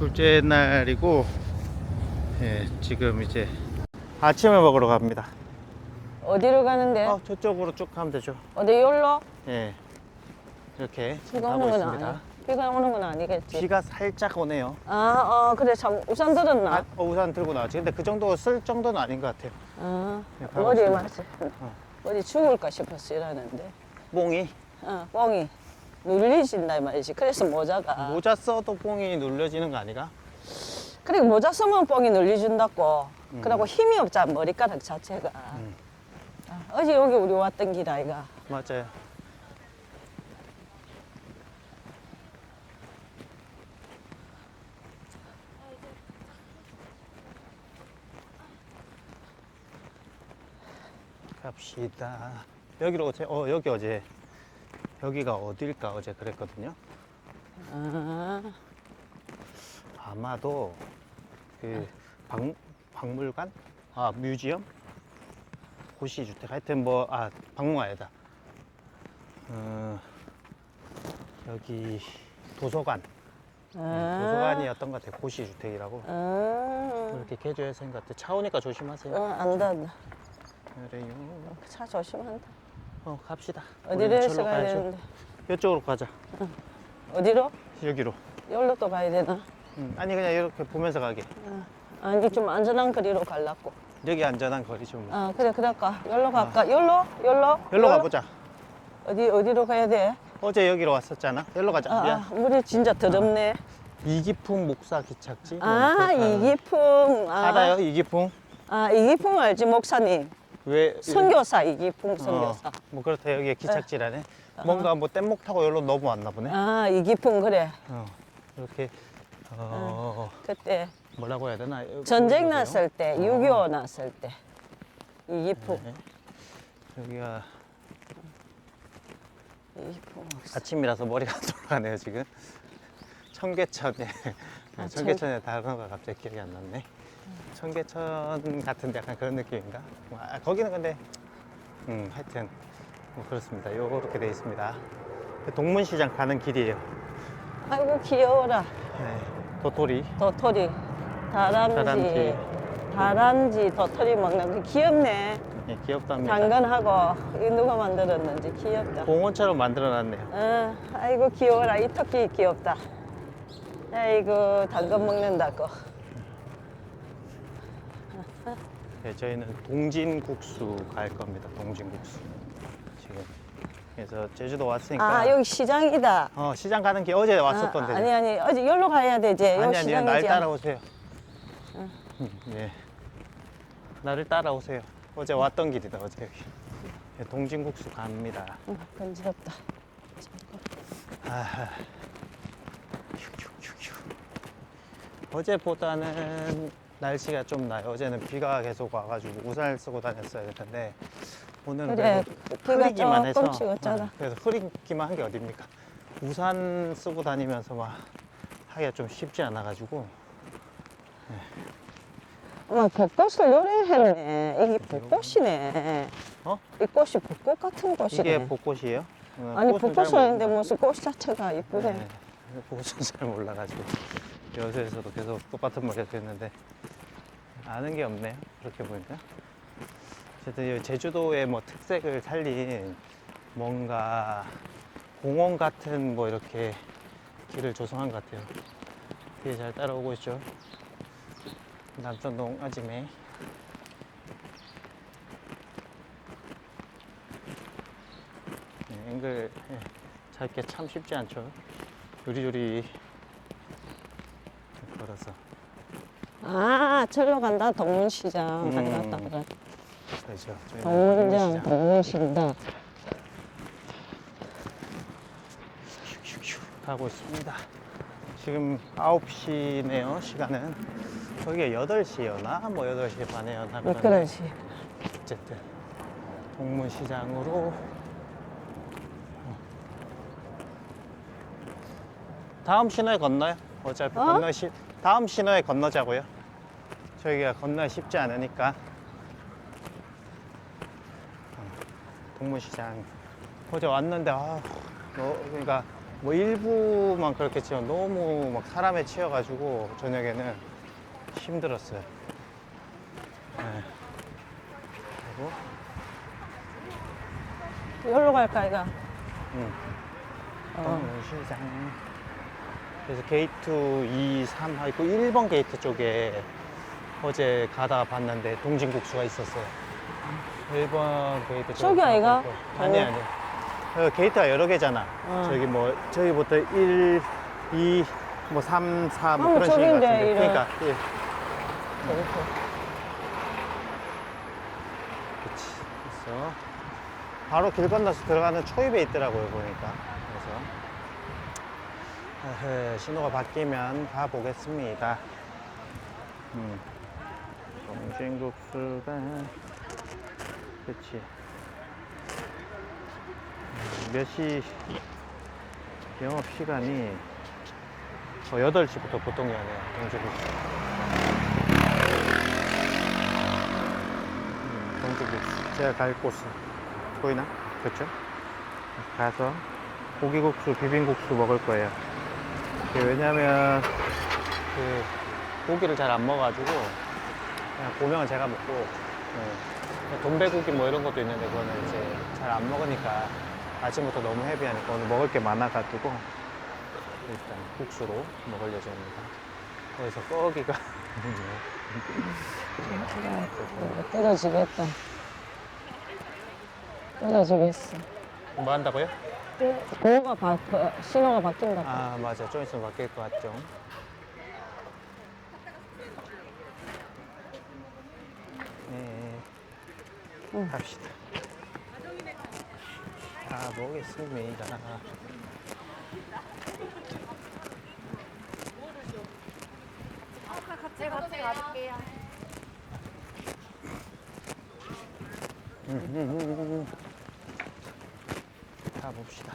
둘째 날이고, 예, 지금 이제 아침을 먹으러 갑니다. 어디로 가는데? 저쪽으로 쭉 가면 되죠. 어디 여기로? 예, 이렇게 비가 가고 오는 건 있습니다. 아니. 비가 오는 건 아니겠지. 비가 살짝 오네요. 그래 참 우산 들었나? 우산 들고 나왔지. 근데 그 정도 쓸 정도는 아닌 것 같아요. 네, 가고 머리 있습니다. 맞지. 머리 죽을까 싶었어 이러는데. 뽕이 뻥이 눌리진다 말이지. 그래서 모자가. 모자 써도 뽕이 눌려지는 거 아니가? 그리고 모자 쓰면 뻥이 눌리준다고. 그러고 힘이 없잖아 머리카락 자체가. 어제 여기 우리 왔던 길 아이가. 맞아요. 갑시다. 여기로 오세요. 여기 어제 여기가 어딜까 어제 그랬거든요. 아마도 그 박물관? 뮤지엄? 고시주택. 하여튼 박물관이다. 여기 도서관. 도서관이었던 것 같아요. 고시주택이라고. 이렇게 개조해서 한 것 같아요. 차 오니까 조심하세요. 안다. 그래요. 차 조심한다. 갑시다. 어디로 우리는 해서 절로 가야 가야죠. 되는데? 이쪽으로 가자. 어디로? 여기로. 여기로 또 가야 되나? 아니 그냥 이렇게 보면서 가게. 아니 좀 안전한 거리로 가려고. 여기 안전한 거리죠. 뭐. 그래 그럴까? 여기로 갈까? 여기로? 여기로 가보자. 어디로 가야 돼? 어제 여기로 왔었잖아. 여기로 가자. 미안. 물이 진짜 더럽네. 이기풍 목사 기착지. 이기풍. 알아요? 이기풍? 이기풍 알지 목사님. 왜? 선교사 이기풍 선교사. 뭐 그렇다. 여기에 기착지라네. 뭔가 뭐 뗏목 타고 여기로 넘어왔나 보네. 이기풍 그래. 이렇게 그때 뭐라고 해야 되나? 전쟁 났을 때, 6.25 났을 때 이기풍. 네. 여기가 이기풍 목사. 아침이라서 머리가 안 돌아가네요 지금. 청계천에 청계천에 단어가 갑자기 기억이 안 났네. 청계천 같은 약간 그런 느낌인가? 거기는 근데 하여튼 뭐 그렇습니다. 요렇게 돼 있습니다. 동문시장 가는 길이에요. 아이고 귀여워라. 네. 도토리. 도토리, 다람쥐, 도토리 먹는 거 귀엽네. 예, 귀엽답니다. 당근하고 이 누가 만들었는지 귀엽다. 공원처럼 만들어놨네요. 아이고 귀여워라. 이 토끼 귀엽다. 아이고 당근 먹는다고. 네, 저희는 동진국수 갈 겁니다. 동진국수. 지금. 그래서 제주도 왔으니까. 여기 시장이다. 시장 가는 길 어제 왔었던 데. 아니 어제 여기로 가야 되지. 여기 아니 시장이지. 날 따라오세요. 예. 나를 따라오세요. 어제 왔던 길이다. 어제 여기. 예, 동진국수 갑니다. 간지럽다. 휴. 어제보다는 날씨가 좀 나요. 어제는 비가 계속 와가지고 우산을 쓰고 다녔어야 될 텐데 오늘은 그래, 비가 흐리기만 해서 조금씩 왔잖아. 그래서 흐리기만 한 게 어딥니까? 우산 쓰고 다니면서 막 하기가 좀 쉽지 않아가지고 어머 벚꽃을 요리했네. 이게 벚꽃이네. 이 꽃이 벚꽃 같은 꽃이네. 이게 벚꽃이에요? 아니 꽃은 잘 벚꽃은 아닌데 모르겠는데. 무슨 꽃 자체가 이쁘네. 네, 벚꽃은 잘 몰라가지고 여수에서도 계속 똑같은 머리가 됐는데 아는 게 없네요. 그렇게 보니까. 어쨌든 이 제주도의 뭐 특색을 살린 뭔가 공원 같은 뭐 이렇게 길을 조성한 것 같아요. 뒤에 잘 따라오고 있죠. 남천동 아지매. 네, 앵글 잡기 참 쉽지 않죠. 요리조리 걸어서. 절로 간다. 동문시장 갔다 그래. 그렇죠. 동문시장, 동문시장. 슉슉슉 가고 있습니다. 지금 9시네요. 시간은 저기가 8시였나? 뭐 8시 반에였나? 그러지. 어쨌든 동문시장으로 다음 신호에 건너요. 어차피 다음 신호에 건너자고요. 저희가 건너기 쉽지 않으니까. 동문시장 어제 왔는데 그러니까 뭐 일부만 그렇겠지만 너무 막 사람에 치여가지고 저녁에는 힘들었어요. 네. 그리고 여기로 갈까, 이가? 시장. 그래서 게이트 2, 3 하고 1번 게이트 쪽에 어제 가다 봤는데 동진국수가 있었어요. 1번 게이트 쪽. 저기 아이가? 아니. 게이트가 여러 개잖아. 저기 뭐 저기부터 1, 2, 뭐 3, 4 뭐 그런 식인 것 저긴데, 같은데. 이런. 그러니까 예. 이렇게. 그치. 그래서 바로 길 건너서 들어가는 초입에 있더라고요, 보니까. 그래서 신호가 바뀌면 가보겠습니다. 동진국수가 그치. 몇 시 영업 시간이 8시부터 보통 여네요, 동진국수. 동진국수. 제가 갈 곳은 보이나? 그렇죠? 가서 고기국수, 비빔국수 먹을 거예요. 왜냐면 그 고기를 잘 안 먹어가지고 그냥 고명은 제가 먹고 돈배고기 뭐 이런 것도 있는데 그거는 이제 잘 안 먹으니까 아침부터 너무 헤비하니까 오늘 먹을 게 많아가지고 일단 국수로 먹을 예정입니다. 그래서 꺼기가 뜯어지겠다. 뜯어지겠어. 뭐 한다고요? 신호가 바뀐다. 아 맞아, 좀 있으면 바뀔 것 같죠. 네, 갑시다. 가보겠습니다. 같이 가볼게요. 가봅시다.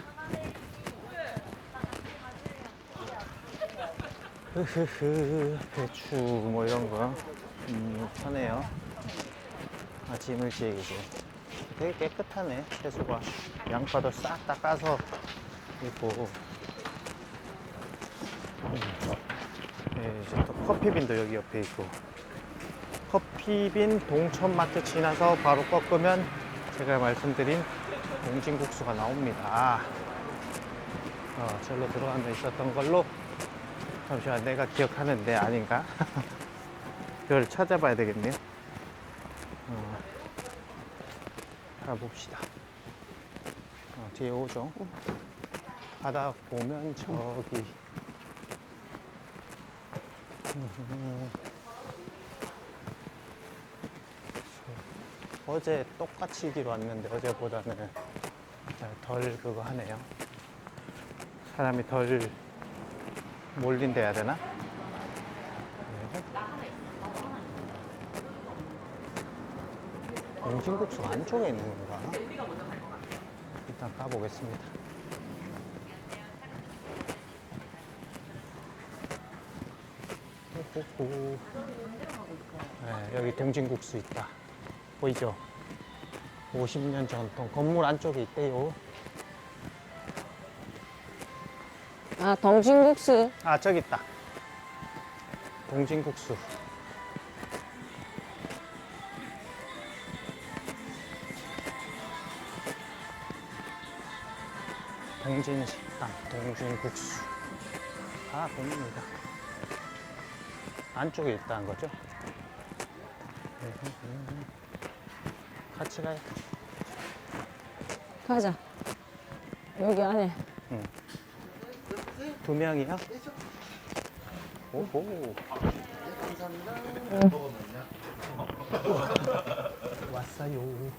흐흐흐, 배추 뭐 이런 거 편해요. 아침 일찍이지. 되게 깨끗하네, 채소가. 양파도 싹 닦아서 있고. 네, 이제 또 커피빈도 여기 옆에 있고. 커피빈 동천마트 지나서 바로 꺾으면 제가 말씀드린 동진국수가 나옵니다. 절로 들어가면 있었던 걸로. 잠시만, 내가 기억하는데 아닌가? 그걸 찾아봐야 되겠네요. 가봅시다. 뒤에 오죠. 바다 보면 저기. 어제 똑같이 길 왔는데 어제보다는 덜 그거 하네요. 사람이 덜 몰린다 해야 되나? 동진국수가 안쪽에 있는 건가? 일단 가보겠습니다. 호호호. 네, 여기 동진국수 있다. 보이죠? 50년 전통 건물 안쪽에 있대요. 아, 동진국수. 아, 저기 있다. 동진국수. 동진식당, 동진국수. 아, 봅니다. 안쪽에 있다는 거죠? 같이 가요. 가자. 여기 안에. 2명이요? 오호. 왔어요.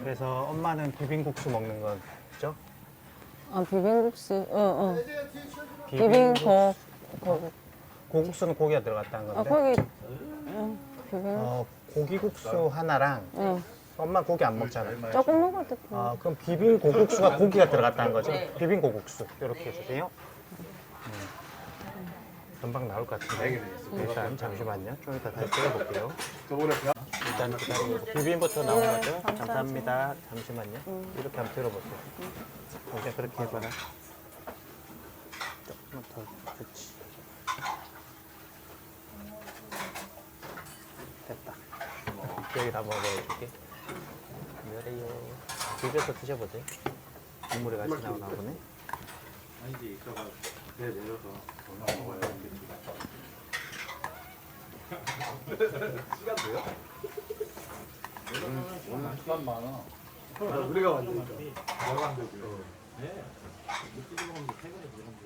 그래서 엄마는 비빔국수 먹는 거죠? 아, 비빔국수. 비빔국. 고국수는 고기가 들어갔다는 아, 건데. 거기. 비빔. 고기국수 하나랑 응. 엄마 고기 안 먹잖아. 조금 먹어도 돼. 그럼 비빔고국수가 고기가 들어갔다는 거죠? 비빔고국수 이렇게 해주세요. 금방 나올 것 같은데. 일단 잠시만요. 좀 이따 다시 찍어볼게요. 일단 기다리고 비빔부터 나온 네, 거죠? 감사하지. 감사합니다. 잠시만요. 이렇게 한번 들어보세요. 이제 그렇게 해봐라. 조금만 더. 그렇지. 됐다. 여기다 먹어줄게. 그래요. 비벼서 드셔보세요. 국물에 같이 나오나 보네. 아니지, 이따가 내 내려서 얼마 먹어야 되겠지. 시간 돼요? 오늘 시간 많아. 우리가 만들죠. 내가 만들고요. 네. 찍어 먹으면 퇴근에 들어가면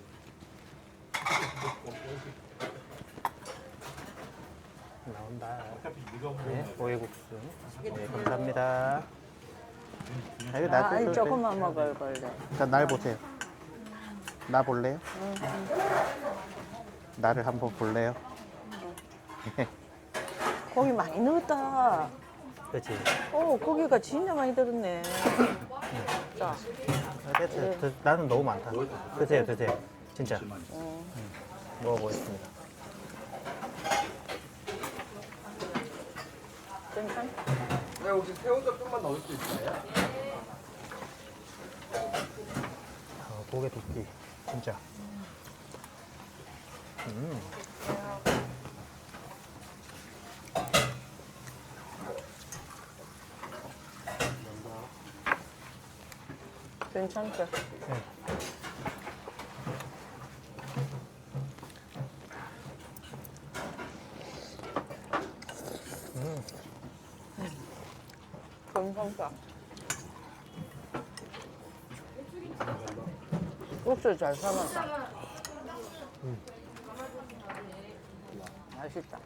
나온다. 어차피 네가 먹으면 네, 오이국수. 네, 감사합니다. 아, 이거 아, 놔둬도 아이 돼. 조금만 먹을 걸래. 일단 날 보세요. 나 볼래요? 나를 한번 볼래요? 고기 많이 넣었다. 그렇지. 오, 고기가 진짜 많이 들었네. 자, 나는 너무 많다. 드세요, 드세요. 진짜. 먹어보겠습니다. 괜찮? 네, 혹시 새우젓 좀만 넣을 수 있어요? 고개 두께 진짜. 괜찮죠? 괜찮다. 국수 잘 삶았다. 맛있다.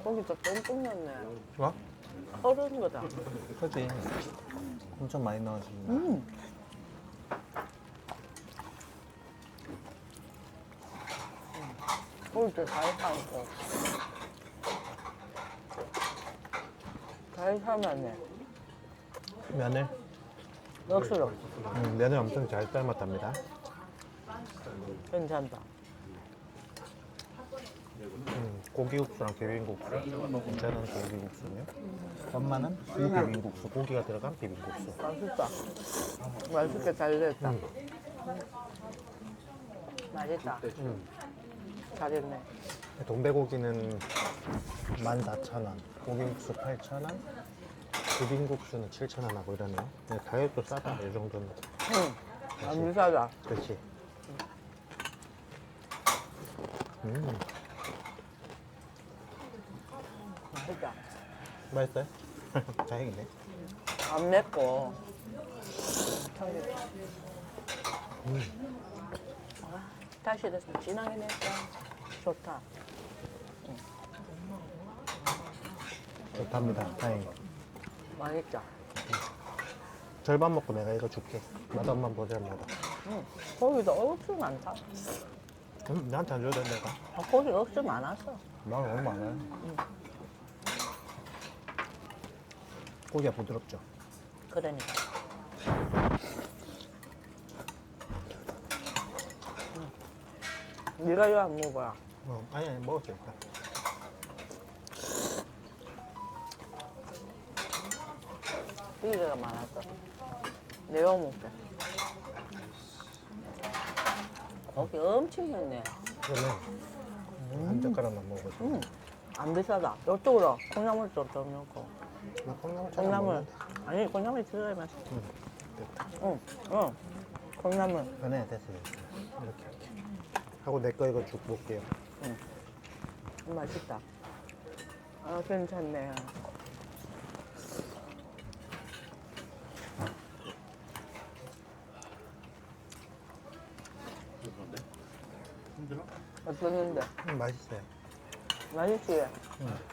고기도 듬뿍 넣네. 좋아? 어른 거다. 그렇지. 엄청 많이 넣어주는. 고기도 잘 삶고. 잘 삶았네. 면을 억수로. 면을 엄청 잘 삶았답니다. 괜찮다. 고기국수랑 비빔국수. 저는 고기국수요. 엄마는 비빔국수. 고기가 들어간 비빔국수. 맛있다. 맛있게 잘 됐다. 맛있다. 잘했네. 동백고기는 14,000원, 고기국수 8,000원, 비빔국수는 7,000원 하고 이러네요. 가격도 싸다, 이 정도는. 안 비싸다. 그렇지. 맛있다. 맛있어요? 다행이네. 안 맵고. 다시 돼서 진하게 냈다. 좋다. 좋답니다. 다행히. 맛있다. 절반 먹고 내가 이거 줄게. 맛없만 보자, 먹어. 고기도 억수 많다. 나한테 안 줘도 돼, 내가. 고기 억수 많았어. 난 너무 많아요. 고기가 부드럽죠? 그러니까. 네가 이거 안 먹어야. 아니, 먹었어, 일단. 비계가 많았어. 내가 먹게. 고기 엄청 많네. 그러면 한 젓가락만 먹어보자. 안 비싸다. 이쪽으로 콩나물도 좀 넣고. 나 콩나물 잘 콩나물. 먹는데. 아니, 콩나물이 들어가야 맛있어. 됐다. 응, 응. 콩나물. 네, 됐어요. 이렇게 할게. 하고 내 거 이거 쭉 볼게요. 맛있다. 아, 괜찮네. 힘들어? 어떠는데? 맛있어요. 맛있지?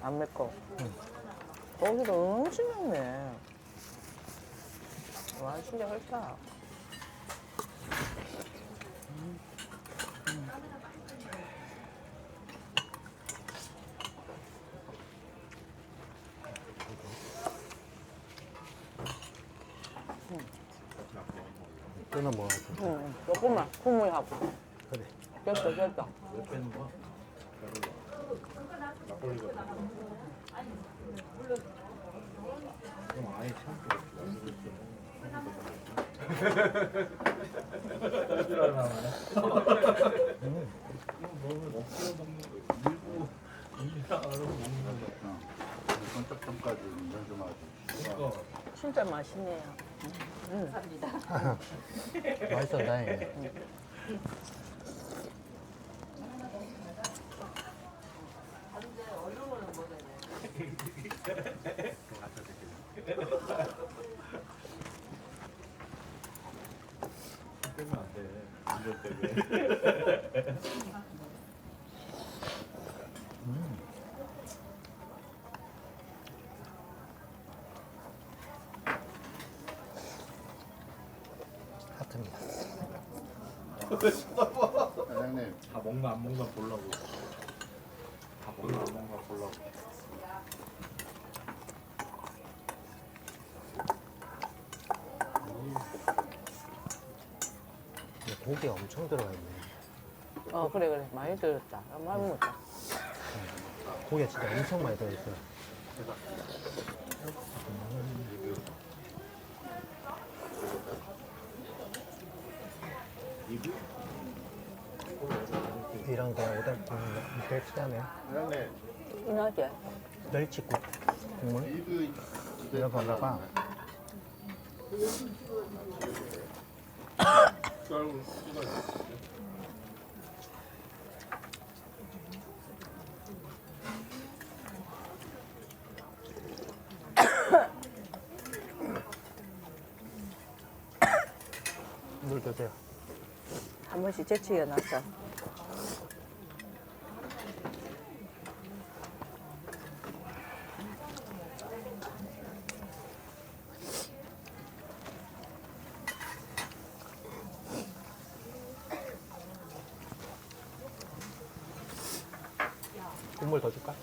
안 맵고. 고기도 엄청 많네. 와, 진짜 맛있다. 끊어 먹어야지. 조금만 국물하고. 그래. 됐다 됐다. 왜 빼는 거야? 막걸리가 그럼 아예 참고 손톱점까지 운전 좀 하지. 진짜 맛있네요. 맛있어, 다행이네. 빼면 안 돼. 운전 때문에. 하트입니다. 사장님, 다 먹나 안 먹나 보려고. 다 먹나 안 먹나 보려고. 고기가 엄청 들어가 있네. 그래 그래 많이 들었다. 많이 먹었다. 고기가 진짜 엄청 많이 들어있어요. 이랑 그냥 오뎅 되게 특이하네요. 사장님, 이나게. 멸치국 국물 리뷰 이런 거다가 물 드세요. 한 번씩 재치가 났어. 국물 더 줄까?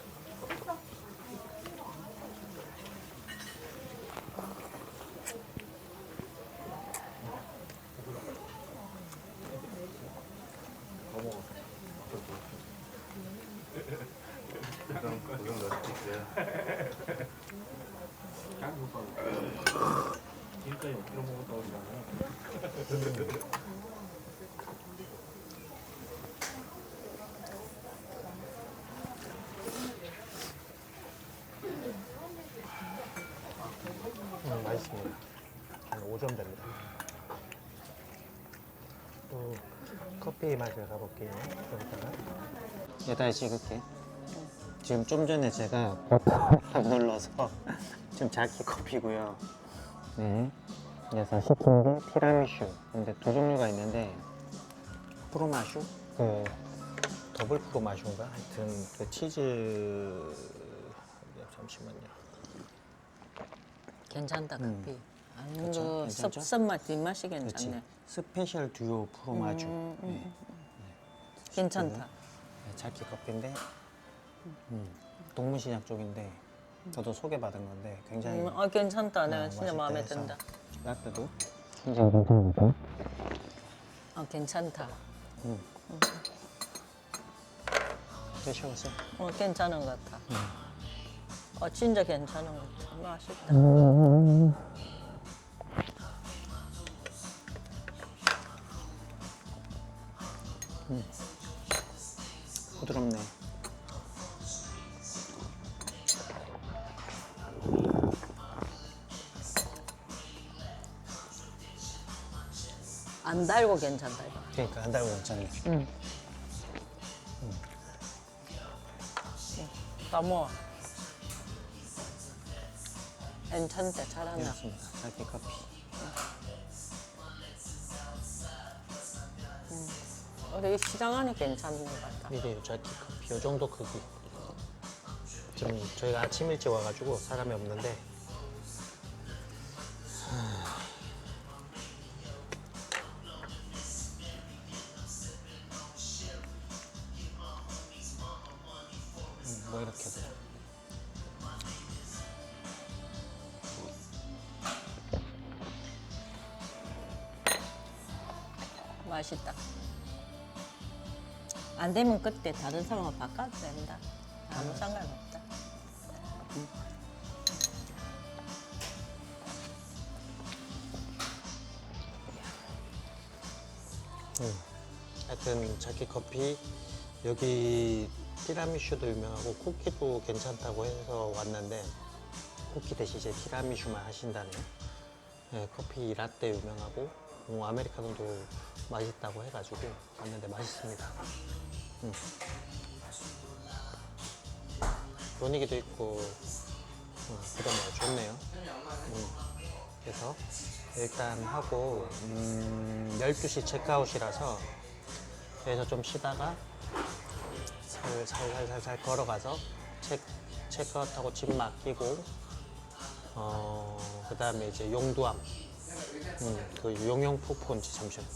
고정 넣어드릴게요. 지금까지 어떻게 먹었다고 그러잖아. 맛있습니다. 한 5점 됩니다. 또 커피 맛을 가볼게요. 좀 이따가. 여기다 찍을게. 지금 좀 전에 제가 버튼 눌러서 지금 자키 커피고요. 네. 그래서 시킨 게 티라미슈. 근데 두 종류가 있는데 프로마슈? 그 더블 프로마슈인가? 하여튼 그 치즈 잠시만요. 괜찮다 커피. 그쵸? 그 괜찮죠? 섭섭맛 뒷맛이 그렇지. 괜찮네. 스페셜 듀오 프로마주. 네. 괜찮다. 네, 자키 커피인데 동문시장 쪽인데 저도 소개받은 건데 굉장히 괜찮다. 내가 진짜 맛있다 마음에 해서. 든다. 라떼도 굉장히 괜찮은데? 괜찮다. 드셔보세요. 괜찮은 것 같아. 진짜 괜찮은 것 같아. 맛있다. 부드럽네. 안 달고 괜찮다 이거. 그러니까 안 달고 괜찮네. 다 먹어. 괜찮다. 잘한다. 그렇습니다. 자키 커피. 우리 시장 안에 괜찮은 것 같다. 이게 자키 커피 이 정도 크기. 지금 저희가 아침 일찍 와가지고 사람이 없는데 뭐 이렇게 돼요. 맛있다. 안 되면 그때 다른 사람을 바꿔도 된다. 아무 상관없다. 하여튼 자키 커피 여기 티라미슈도 유명하고 쿠키도 괜찮다고 해서 왔는데 쿠키 대신 이제 티라미슈만 하신다네요. 네, 커피 라떼 유명하고 아메리카노도 맛있다고 해가지고 왔는데 맛있습니다. 분위기도 있고 그다음에 좋네요. 그래서 일단 하고 12시 체크아웃이라서 그래서 좀 쉬다가 살살살살 걸어가서 체크아웃하고 짐 맡기고 그 다음에 이제 용두암 그 용영 폭포인지 잠시만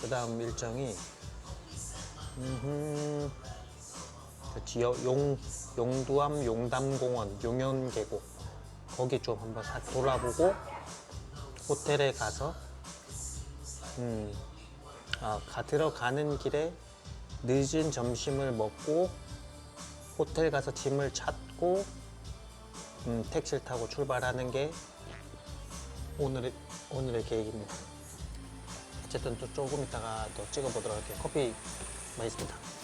그 다음 일정이 그치, 용두암 용담공원 용연계곡 거기 좀 한번 돌아보고 호텔에 가서 들어가는 길에 늦은 점심을 먹고 호텔 가서 짐을 찾고 택시를 타고 출발하는 게 오늘의 계획입니다. 어쨌든 또 조금 있다가 또 찍어보도록 할게요. 커피 맛있습니다.